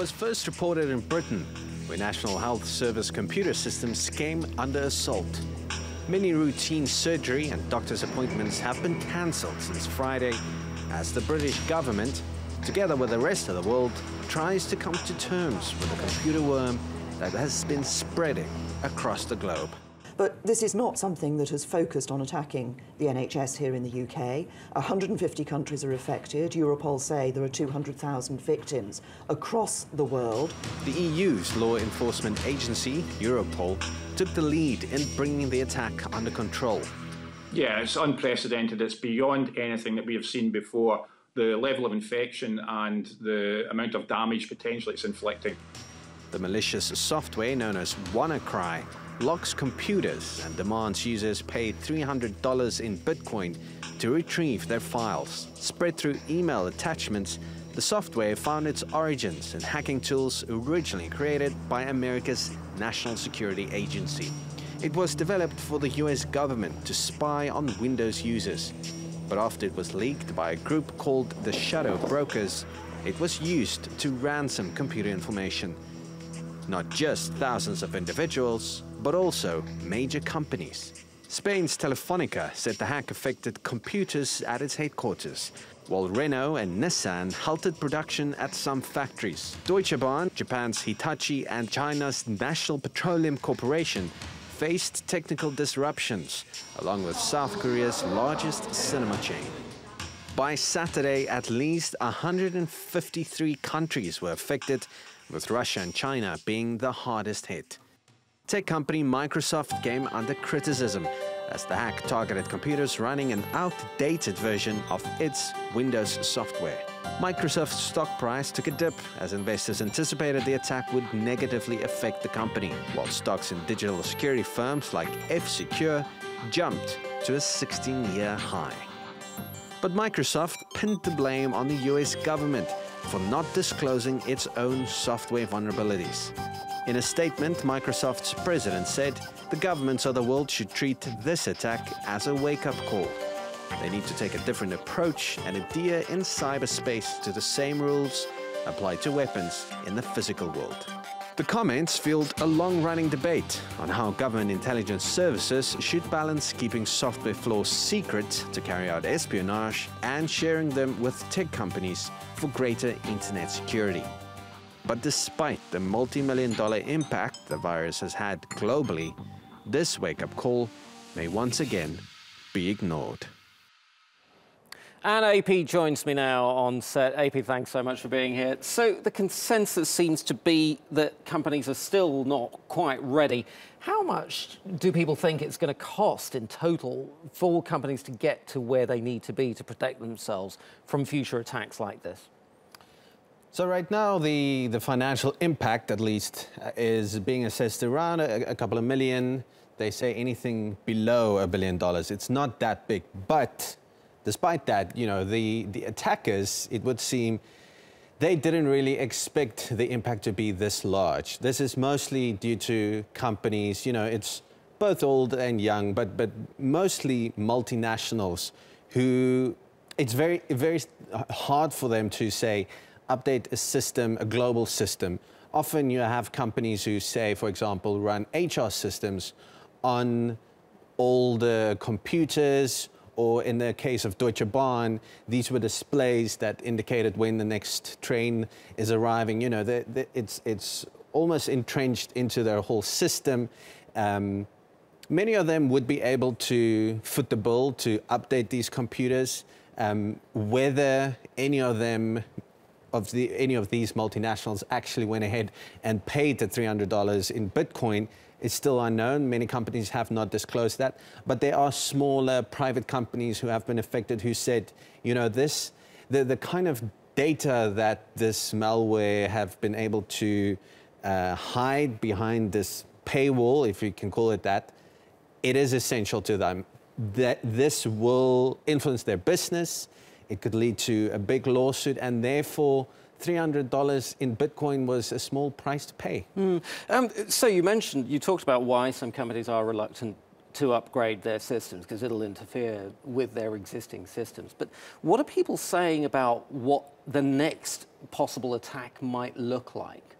was first reported in Britain, where National Health Service computer systems came under assault. Many routine surgery and doctor's appointments have been cancelled since Friday, as the British government, together with the rest of the world, tries to come to terms with the computer worm that has been spreading across the globe. But this is not something that has focused on attacking the NHS here in the UK. 150 countries are affected. Europol say there are 200,000 victims across the world. The EU's law enforcement agency, Europol, took the lead in bringing the attack under control. Yeah, it's unprecedented. It's beyond anything that we have seen before. The level of infection and the amount of damage potentially it's inflicting. The malicious software known as WannaCry locks computers and demands users pay $300 in Bitcoin to retrieve their files. Spread through email attachments, the software found its origins in hacking tools originally created by America's National Security Agency. It was developed for the US government to spy on Windows users. But after it was leaked by a group called the Shadow Brokers, it was used to ransom computer information. Not just thousands of individuals, but also major companies. Spain's Telefónica said the hack affected computers at its headquarters, while Renault and Nissan halted production at some factories. Deutsche Bahn, Japan's Hitachi, and China's National Petroleum Corporation faced technical disruptions, along with South Korea's largest cinema chain. By Saturday, at least 153 countries were affected, with Russia and China being the hardest hit. Tech company Microsoft came under criticism as the hack targeted computers running an outdated version of its Windows software. Microsoft's stock price took a dip as investors anticipated the attack would negatively affect the company, while stocks in digital security firms like F-Secure jumped to a 16-year high. But Microsoft pinned the blame on the US government for not disclosing its own software vulnerabilities. In a statement, Microsoft's president said the governments of the world should treat this attack as a wake-up call. They need to take a different approach and adhere in cyberspace to the same rules applied to weapons in the physical world. The comments fueled a long-running debate on how government intelligence services should balance keeping software flaws secret to carry out espionage and sharing them with tech companies for greater internet security. But despite the multi-million-dollar impact the virus has had globally, this wake-up call may once again be ignored. And AP joins me now on set. AP, thanks so much for being here. So the consensus seems to be that companies are still not quite ready. How much do people think it's going to cost in total for companies to get to where they need to be to protect themselves from future attacks like this? So right now, the financial impact, at least, is being assessed around a couple of million. They say anything below $1 billion. It's not that big, but despite that, you know, the attackers, it would seem, they didn't really expect the impact to be this large. This is mostly due to companies, you know, it's both old and young, but mostly multinationals who, it's very hard for them to say, update a system, a global system. Often you have companies who say, for example, run HR systems on older computers, or in the case of Deutsche Bahn, these were displays that indicated when the next train is arriving. You know, it's almost entrenched into their whole system. Many of them would be able to foot the bill to update these computers. Whether any of these multinationals actually went ahead and paid the $300 in Bitcoin is still unknown. Many companies have not disclosed that, but there are smaller private companies who have been affected who said, you know, the kind of data that this malware have been able to hide behind this paywall, if you can call it that, it is essential to them. That this will influence their business. It could lead to a big lawsuit, and therefore $300 in Bitcoin was a small price to pay. So you talked about why some companies are reluctant to upgrade their systems because it'll interfere with their existing systems. But what are people saying about what the next possible attack might look like?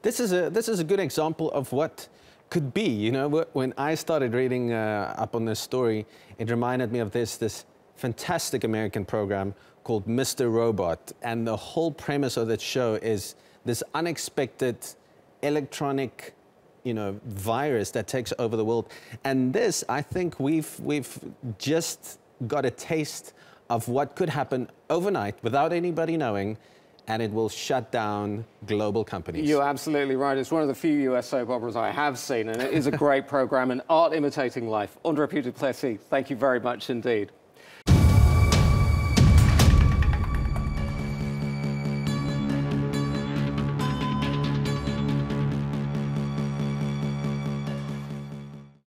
This is a good example of what could be. You know, when I started reading up on this story, it reminded me of this fantastic American program called Mr. Robot, and the whole premise of that show is this unexpected electronic, you know, virus that takes over the world. And this, I think, we've just got a taste of what could happen overnight without anybody knowing, and it will shut down global companies. You're absolutely right. It's one of the few US soap operas I have seen, and it is a great program, an art imitating life. Andre-Pierre du Plessis, thank you very much indeed.